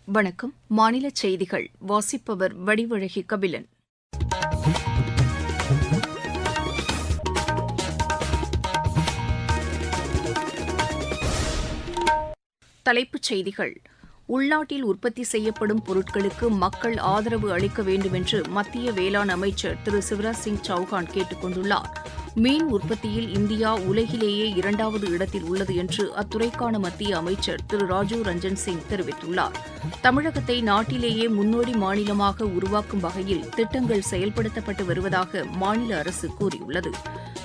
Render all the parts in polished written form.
வணக்கம். மாநில செய்திகள் வாசிப்பவர் வடிவழகி கபிலன். தலைப்புச் செய்திகள். உள்நாட்டில் உற்பத்தி செய்யப்படும் பொருட்களுக்கு மக்கள் ஆதரவு அளிக்க வேண்டும் என்று மத்திய வேளாண் அமைச்சர் திரு சிவராஜ் சிங் சௌஹான் கேட்டுக் கொண்டுள்ளார். மீன் உற்பத்தியில் இந்தியா உலகிலேயே 2வது இடத்தில் உள்ளது என்று அத்துறைக்கான மத்திய அமைச்சர் திரு ராஜீவ் ரஞ்சன் சிங் தெரிவித்துள்ளார். தமிழகத்தை நாட்டிலேயே முன்னோடி மாநிலமாக உருவாக்கும் வகையில் திட்டங்கள் செயல்படுத்தப்பட்டு வருவதாக மாநில அரசு கூறியுள்ளது.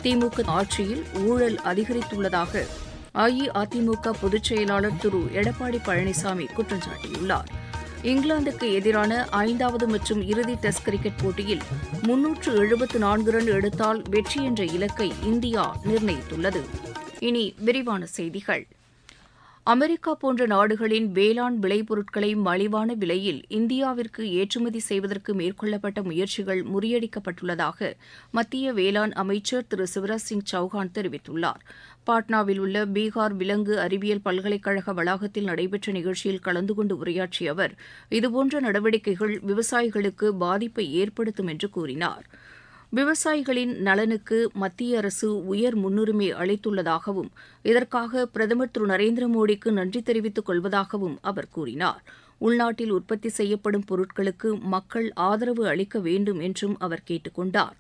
திமுக ஆட்சியில் ஊழல் அதிகரித்துள்ளதாக அஇஅதிமுக பொதுச் செயலாளர் திரு எடப்பாடி பழனிசாமி குற்றம் சாட்டியுள்ளார். இங்கிலாந்துக்கு எதிரான 5வது மற்றும் இறுதி டெஸ்ட் கிரிக்கெட் போட்டியில் 374 ரன் எடுத்தால் வெற்றி என்ற இலக்கை இந்தியா நிர்ணயித்துள்ளது. இனி விரிவான செய்திகள். அமெரிக்கா போன்ற நாடுகளின் வேளாண் விளைபொருட்களை மலிவான விலையில் இந்தியாவிற்கு ஏற்றுமதி செய்வதற்கு மேற்கொள்ளப்பட்ட முயற்சிகள் முறியடிக்கப்பட்டுள்ளதாக மத்திய வேளாண் அமைச்சர் திரு சிவராஜ் சிங் சௌஹான் தெரிவித்துள்ளார். பாட்னாவில் உள்ள பீகார் விலங்கு அறிவியல் பல்கலைக்கழக வளாகத்தில் நடைபெற்ற நிகழ்ச்சியில் கலந்து கொண்டு உரையாற்றிய அவர், இதுபோன்ற நடவடிக்கைகள் விவசாயிகளுக்கு பாதிப்பை ஏற்படுத்தும் என்று கூறினார். விவசாயிகளின் நலனுக்கு மத்திய அரசு உயர் முன்னுரிமை அளித்துள்ளதாகவும் இதற்காக பிரதமர் திரு நரேந்திர மோடிக்கு நன்றி தெரிவித்துக் கொள்வதாகவும் அவர் கூறினார். உள்நாட்டில் உற்பத்தி செய்யப்படும் பொருட்களுக்கு மக்கள் ஆதரவு அளிக்க வேண்டும் என்றும் அவர் கேட்டுக் கொண்டார்.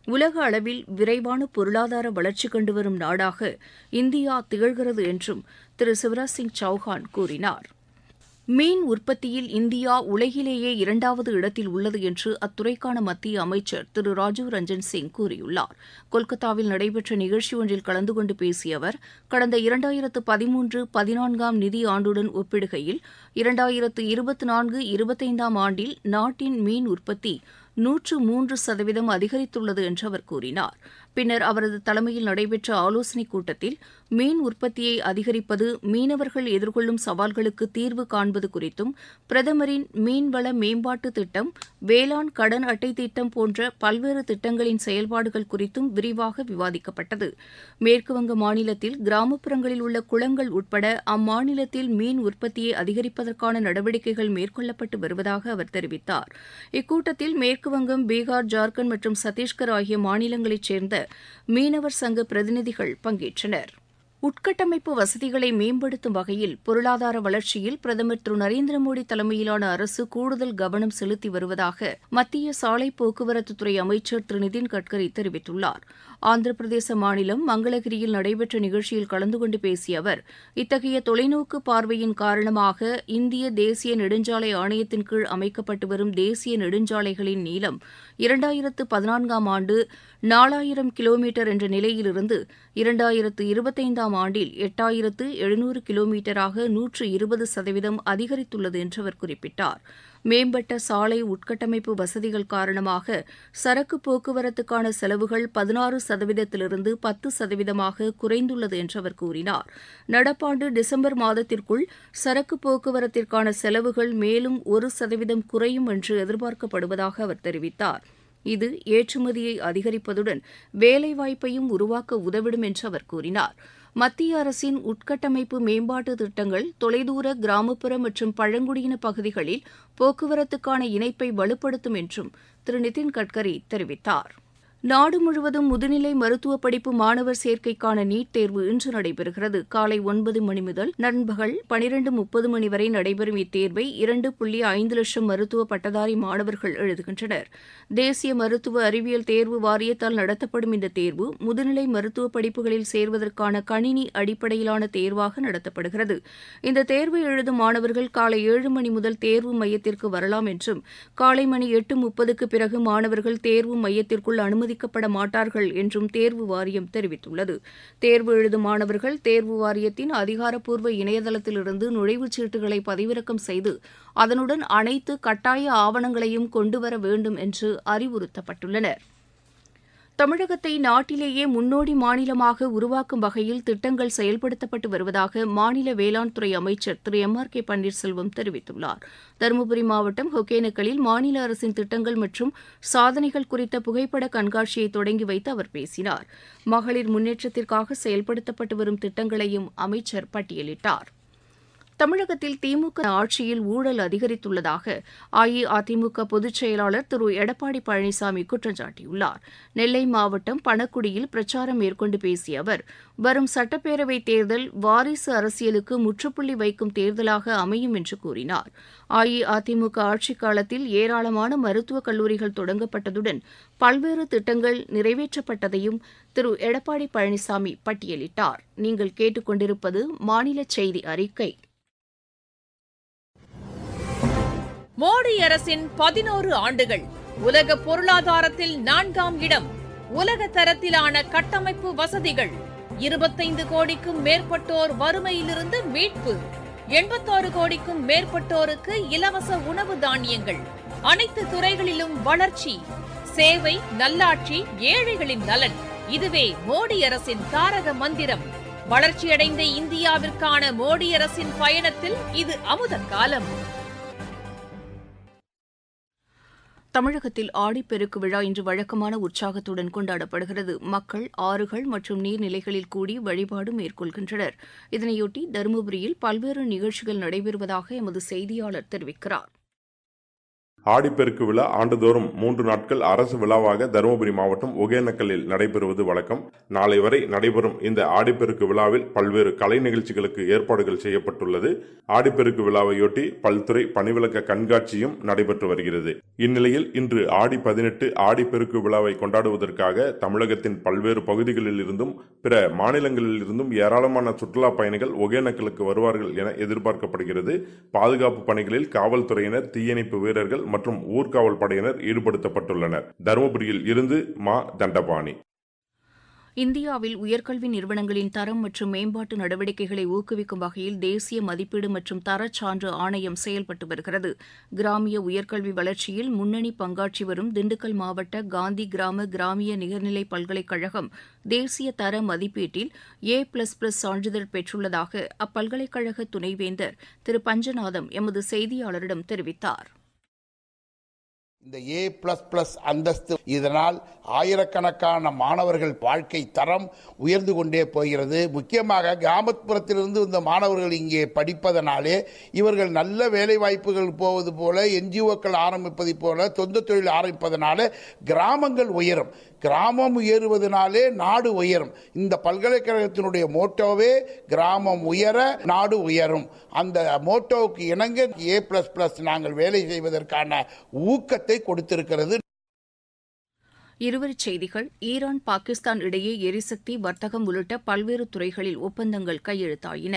உலக அளவில் விரைவான பொருளாதார வளர்ச்சி கண்டு வரும் நாடாக இந்தியா திகழ்கிறது என்றும் திரு சிவராஜ் சிங் சௌஹான் கூறினார். மீன் உற்பத்தியில் இந்தியா உலகிலேயே 2வது இடத்தில் உள்ளது என்று அத்துறைக்கான மத்திய அமைச்சர் திரு ராஜீவ் ரஞ்சன் சிங் கூறியுள்ளார். கொல்கத்தாவில் நடைபெற்ற நிகழ்ச்சி ஒன்றில் கலந்து கொண்டு பேசிய அவர், கடந்த 2013-14 நிதி ஆண்டுடன் ஒப்பிடுகையில் 2024-25 ஆண்டில் நாட்டின் மீன் உற்பத்தி 103% அதிகரித்துள்ளது என்று அவர் கூறினார். பின்னர் அவரது தலைமையில் நடைபெற்ற ஆலோசனைக் கூட்டத்தில் மீன் உற்பத்தியை அதிகரிப்பது, மீனவர்கள் எதிர்கொள்ளும் சவால்களுக்கு தீர்வு காண்பது குறித்தும், பிரதமரின் மீன்வள மேம்பாட்டு திட்டம், வேளாண் கடன் அட்டை திட்டம் போன்ற பல்வேறு திட்டங்களின் செயல்பாடுகள் குறித்தும் விரிவாக விவாதிக்கப்பட்டது. மேற்குவங்க மாநிலத்தில் கிராமப்புறங்களில் உள்ள குளங்கள் உட்பட அம்மாநிலத்தில் மீன் உற்பத்தியை அதிகரிப்பதற்கான நடவடிக்கைகள் மேற்கொள்ளப்பட்டு வருவதாக அவர் தெரிவித்தார். இக்கூட்டத்தில் மேற்குவங்கம், பீகார், ஜார்க்கண்ட் மற்றும் சத்தீஸ்கர் ஆகிய மாநிலங்களைச் சேர்ந்த மீனவர் சங்க பிரதிநிதிகள் பங்கேற்றனர். உட்கட்டமைப்பு வசதிகளை மேம்படுத்தும் வகையில் பொருளாதார வளர்ச்சியில் பிரதமர் திரு நரேந்திர மோடி தலைமையிலான அரசு கூடுதல் கவனம் செலுத்தி வருவதாக மத்திய சாலை போக்குவரத்துத்துறை அமைச்சர் திரு நிதின் கட்கரி தெரிவித்துள்ளார். ஆந்திர பிரதேச மாநிலம் மங்களகிரியில் நடைபெற்ற நிகழ்ச்சியில் கலந்து கொண்டு பேசிய அவர், இத்தகைய தொலைநோக்கு பார்வையின் காரணமாக இந்திய தேசிய நெடுஞ்சாலை ஆணையத்தின் கீழ் அமைக்கப்பட்டு வரும் தேசிய நெடுஞ்சாலைகளின் நீளம் 2014 ஆண்டு 4000 கிலோமீட்டர் என்ற நிலையிலிருந்து 2025 ஆண்டில் 8700 கிலோமீட்டராக 120% அதிகரித்துள்ளது என்று அவர் குறிப்பிட்டார். மேம்பட்ட சாலை உட்கட்டமைப்பு வசதிகள் காரணமாக சரக்கு போக்குவரத்துக்கான செலவுகள் 16%லிருந்து 10%ஆக குறைந்துள்ளது என்று அவர் கூறினார். நடப்பாண்டு டிசம்பர் மாதத்திற்குள் சரக்கு போக்குவரத்திற்கான செலவுகள் மேலும் 1% குறையும் என்று எதிர்பார்க்கப்படுவதாக அவர் தெரிவித்தார். இது ஏற்றுமதியை அதிகரிப்பதுடன் வேலைவாய்ப்பையும் உருவாக்க உதவிடும் என்று அவர் கூறினார். மத்திய அரசின் உட்கட்டமைப்பு மேம்பாட்டு திட்டங்கள் தொலைதூர, கிராமப்புற மற்றும் பழங்குடியின பகுதிகளில் போக்குவரத்துக்கான இணைப்பை வலுப்படுத்தும் என்றும் திரு நிதின் கட்கரி தெரிவித்தார். நாடு முழுவதும் முதுநிலை மருத்துவ படிப்பு மாணவர் சேர்க்கைக்கான நீட் தேர்வு இன்று நடைபெறுகிறது. காலை 9 மணி முதல் நண்பகல் 12:30 மணி வரை நடைபெறும் இத்தேர்வை 2.5 லட்சம் மருத்துவ பட்டதாரி மாணவர்கள் எழுதுகின்றனர். தேசிய மருத்துவ அறிவியல் தேர்வு வாரியத்தால் நடத்தப்படும் இந்த தேர்வு முதுநிலை மருத்துவ படிப்புகளில் சேர்வதற்கான கணினி அடிப்படையிலான தேர்வாக நடத்தப்படுகிறது. இந்த தேர்வை எழுதும் மாணவர்கள் காலை 7 மணி முதல் தேர்வு மையத்திற்கு வரலாம் என்றும், காலை மணி 8:30க்கு பிறகு மாணவர்கள் தேர்வு மையத்திற்குள் அனுமதிக்கப்பட மாட்டார்கள் என்றும் தேர்வு வாரியம் தெரிவித்துள்ளது. தேர்வு எழுதும் மாணவர்கள் தேர்வு வாரியத்தின் அதிகாரப்பூர்வ இணையதளத்திலிருந்து நுழைவுச் சீட்டுகளை பதிவிறக்கம் செய்து அதனுடன் அனைத்து கட்டாய ஆவணங்களையும் கொண்டுவர வேண்டும் என்று அறிவுறுத்தப்பட்டுள்ளனர். தமிழகத்தை நாட்டிலேயே முன்னோடி மாநிலமாக உருவாக்கும் வகையில் திட்டங்கள் செயல்படுத்தப்பட்டு வருவதாக மாநில வேளாண் துறை அமைச்சர் திரு எம்.ஆர்.கே. பன்னீர்செல்வம் தெரிவித்துள்ளார். தருமபுரி மாவட்டம் ஒகேனக்கலில் மாநில அரசின் திட்டங்கள் மற்றும் சாதனைகள் குறித்த புகைப்பட கண்காட்சியை தொடங்கி வைத்து அவர் பேசினார். மகளிர் முன்னேற்றத்திற்காக செயல்படுத்தப்பட்டு வரும் திட்டங்களையும் அமைச்சர் பட்டியலிட்டார். தமிழகத்தில் திமுக ஆட்சியில் ஊழல் அதிகரித்துள்ளதாக அஇஅதிமுக பொதுச் செயலாளர் திரு எடப்பாடி பழனிசாமி குற்றம் சாட்டியுள்ளார். நெல்லை மாவட்டம் பணக்குடியில் பிரச்சாரம் மேற்கொண்டு பேசிய அவர், வரும் சட்டப்பேரவைத் தேர்தல் வாரிசு அரசியலுக்கு முற்றுப்புள்ளி வைக்கும் தேர்தலாக அமையும் என்று கூறினார். அஇஅதிமுக ஆட்சிக் காலத்தில் ஏராளமான மருத்துவக் கல்லூரிகள் தொடங்கப்பட்டதுடன் பல்வேறு திட்டங்கள் நிறைவேற்றப்பட்டதையும் திரு எடப்பாடி பழனிசாமி பட்டியலிட்டார். நீங்கள் கேட்டுக்கொண்டிருப்பது மாநில செய்தி அறிக்கை. மோடி அரசின் 11 ஆண்டுகள் உலக பொருளாதாரத்தில் 4ஆம் இடம், உலக தரத்திலான கட்டமைப்பு வசதிகள், 25 கோடிக்கும் மேற்பட்டோர் வறுமையிலிருந்து மீட்பு, 86 கோடிக்கும் மேற்பட்டோருக்கு இலவச உணவு தானியங்கள், அனைத்து துறைகளிலும் வளர்ச்சி, சேவை, நல்லாட்சி, ஏழைகளின் நலன். இதுவே மோடி அரசின் தாரக மந்திரம். வளர்ச்சியடைந்த இந்தியாவிற்கான மோடி அரசின் பயணத்தில் இது அமுத காலம். தமிழகத்தில் ஆடிப்பெருக்கு விழா இன்று வழக்கமான உற்சாகத்துடன் கொண்டாடப்படுகிறது. மக்கள் ஆறுகள் மற்றும் நீர்நிலைகளில் கூடி வழிபாடு மேற்கொள்கின்றனர். இதனையொட்டி தருமபுரியில் பல்வேறு நிகழ்ச்சிகள் நடைபெறுவதாக எமது செய்தியாளர் தெரிவிக்கிறார். ஆடிப்பெருக்கு விழா ஆண்டுதோறும் 3 நாட்கள் அரசு விழாவாக தருமபுரி மாவட்டம் ஒகேனக்கல்லில் நடைபெறுவது வழக்கம். நாளை வரை நடைபெறும் இந்த ஆடிப்பெருக்கு விழாவில் பல்வேறு கலை நிகழ்ச்சிகளுக்கு ஏற்பாடுகள் செய்யப்பட்டுள்ளது. ஆடிப்பெருக்கு விழாவையொட்டி பல்துறை பணிவிளக்க கண்காட்சியும் நடைபெற்று வருகிறது. இந்நிலையில் இன்று ஆடி 18 ஆடிப்பெருக்கு விழாவை கொண்டாடுவதற்காக தமிழகத்தின் பல்வேறு பகுதிகளில் இருந்தும் பிற மாநிலங்களில் இருந்தும் ஏராளமான சுற்றுலா பயணிகள் ஒகேனக்கலுக்கு வருவார்கள் என எதிர்பார்க்கப்படுகிறது. பாதுகாப்பு பணிகளில் காவல்துறையினர், தீயணைப்பு வீரர்கள் மற்றும் ஊர்காவல் படையினர் ஈடுபடுத்தப்பட்டுள்ளனர். தருமபுரியில் இருந்து மா தண்டபாணி. இந்தியாவில் உயர்கல்வி நிறுவனங்களின் தரம் மற்றும் மேம்பாட்டு நடவடிக்கைகளை ஊக்குவிக்கும் வகையில் தேசிய மதிப்பீடு மற்றும் தரச் சான்று ஆணையம் செயல்பட்டு வருகிறது. கிராமிய உயர்கல்வி வளர்ச்சியில் முன்னணி பங்காற்றி வரும் திண்டுக்கல் மாவட்ட காந்தி கிராம கிராமிய நிகர்நிலை பல்கலைக்கழகம் தேசிய தர மதிப்பீட்டில் A++ சான்றிதழ் பெற்றுள்ளதாக அப்பல்கலைக்கழக துணைவேந்தர் திரு பஞ்சநாதம் எமது செய்தியாளரிடம் தெரிவித்தார். இந்த A++ அந்தஸ்து இதனால் ஆயிரக்கணக்கான மாணவர்கள் வாழ்க்கை தரம் உயர்ந்து கொண்டே போகிறது. முக்கியமாக கிராமப்புறத்திலிருந்து இந்த மாணவர்கள் இங்கே படிப்பதனாலே இவர்கள் நல்ல வேலை வாய்ப்புகள் போவது போல, NGOக்கள் ஆரம்பிப்பதை போல, சொந்த தொழில் ஆரம்பிப்பதனால கிராமங்கள் உயரும். கிராமம் உயருவதனாலே நாடு உயரும். இந்த பல்கலைக்கழகத்தினுடைய மோட்டோவே கிராமம் உயர நாடு உயரும். அந்த மோட்டோவுக்கு இணங்க A++ நாங்கள் வேலை செய்வதற்கான ஊக்கத்தை கொடுத்திருக்கிறது. இருவரிச் செய்திகள். ஈரான், பாகிஸ்தான் இடையே எரிசக்தி, வர்த்தகம் உள்ளிட்ட பல்வேறு துறைகளில் ஒப்பந்தங்கள் கையெழுத்தாயின.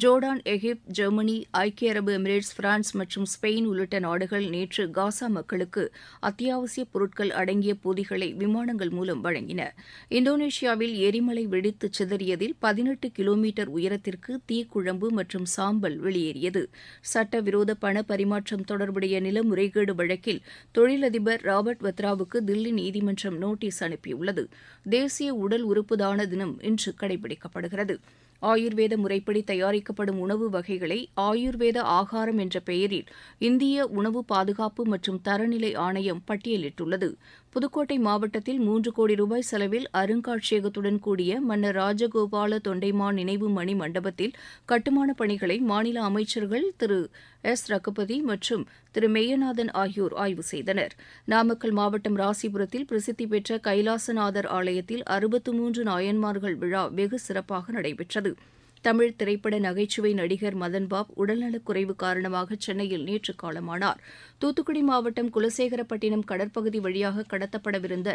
ஜோர்டான், எகிப்து, ஜெர்மனி, ஐக்கிய அரபு எமிரேட்ஸ், பிரான்ஸ் மற்றும் ஸ்பெயின் உள்ளிட்ட நாடுகள் நேற்று காசா மக்களுக்கு அத்தியாவசிய பொருட்கள் அடங்கிய பொதிகளை விமானங்கள் மூலம் வழங்கின. இந்தோனேஷியாவில் எரிமலை வெடித்து சிதறியதில் 18 கிலோமீட்டர் உயரத்திற்கு தீக்குழம்பு மற்றும் சாம்பல் வெளியேறியது. சட்டவிரோத பண பரிமாற்றம் தொடர்புடைய நிலமுறைகேடு வழக்கில் தொழிலதிபர் ராபர்ட் வத்ராவுக்கு தில்லி நீதிமன்றம் நோட்டீஸ் அனுப்பியுள்ளது. தேசிய உடல் உறுப்பு தான தினம் இன்று கடைபிடிக்கப்படுகிறது. ஆயுர்வேத முறைப்படி தயாரிக்கப்படும் உணவு வகைகளை ஆயுர்வேத ஆகாரம் என்ற பெயரில் இந்திய உணவு பாதுகாப்பு மற்றும் தரநிலை ஆணையம் பட்டியலிட்டுள்ளது. புதுக்கோட்டை மாவட்டத்தில் 3 கோடி ரூபாய் செலவில் அருங்காட்சியகத்துடன் கூடிய மன்னர் ராஜகோபால தொண்டைமான் நினைவு மணி மண்டபத்தில் கட்டுமானப் பணிகளை மாநில அமைச்சர்கள் திரு எஸ். ரகுபதி மற்றும் திரு மெய்யநாதன் ஆகியோர் ஆய்வு செய்தனர். நாமக்கல் மாவட்டம் ராசிபுரத்தில் பிரசித்தி பெற்ற கைலாசநாதர் ஆலயத்தில் 63 நாயன்மார்கள் விழா வெகு சிறப்பாக நடைபெற்றது. தமிழ் திரைப்பட நகைச்சுவை நடிகர் மதன்பாப் உடல்நலக்குறைவு காரணமாக சென்னையில் நேற்று காலமானார். தூத்துக்குடி மாவட்டம் குலசேகரப்பட்டினம் கடற்பகுதி வழியாக கடத்தப்படவிருந்த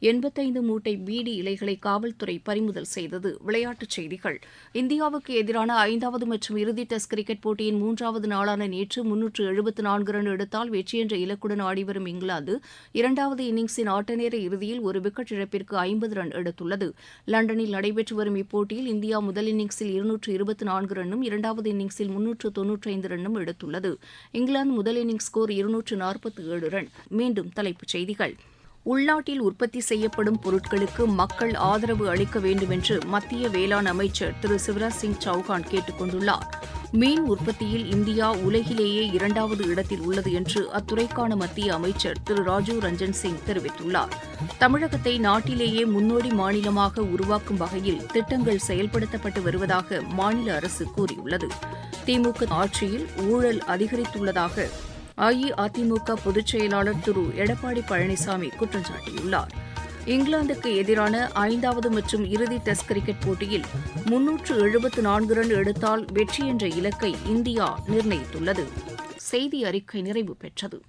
85 மூட்டை பீடி இலைகளை காவல்துறை பறிமுதல் செய்தது. விளையாட்டுச் செய்திகள். இந்தியாவுக்கு எதிரான 5வது மற்றும் இறுதி டெஸ்ட் கிரிக்கெட் போட்டியின் 3வது நாளான நேற்று 374 ரன் எடுத்தால் வெற்றி என்ற இலக்குடன் ஆடிவரும் இங்கிலாந்து 2வது இன்னிங்ஸின் ஆட்டநேர இறுதியில் ஒரு விக்கெட் இழப்பிற்கு 50 ரன் எடுத்துள்ளது. லண்டனில் நடைபெற்று வரும் இப்போட்டியில் இந்தியா முதல் இன்னிங்ஸில் 224 ரன்னும் 2வது இன்னிங்ஸில் 395 ரன்னும் எடுத்துள்ளது. இங்கிலாந்து முதல் இன்னிங்ஸ் ஸ்கோர் 247 ரன். மீண்டும் தலைப்புச் செய்திகள். உள்நாட்டில் உற்பத்தி செய்யப்படும் பொருட்களுக்கு மக்கள் ஆதரவு அளிக்க வேண்டும் என்று மத்திய வேளாண் அமைச்சர் திரு சிவராஜ் சிங் சௌஹான் கேட்டுக் கொண்டுள்ளார். மீன் உற்பத்தியில் இந்தியா உலகிலேயே 2வது இடத்தில் உள்ளது என்று அத்துறைக்கான மத்திய அமைச்சர் திரு ராஜீவ் ரஞ்சன் சிங் தெரிவித்துள்ளார். தமிழகத்தை நாட்டிலேயே முன்னோடி மாநிலமாக உருவாக்கும் வகையில் திட்டங்கள் செயல்படுத்தப்பட்டு வருவதாக மாநில அரசு கூறியுள்ளது. திமுக ஆட்சியில் ஊழல் அதிகரித்துள்ளதாக அஇஅதிமுக பொதுச் செயலாளர் திரு எடப்பாடி பழனிசாமி குற்றம் சாட்டியுள்ளார். இங்கிலாந்துக்கு எதிரான 5வது மற்றும் இறுதி டெஸ்ட் கிரிக்கெட் போட்டியில் 374 ரன் எடுத்தால் வெற்றி என்ற இலக்கை இந்தியா நிர்ணயித்துள்ளது. செய்தி அறிக்கை நிறைவு பெற்றது.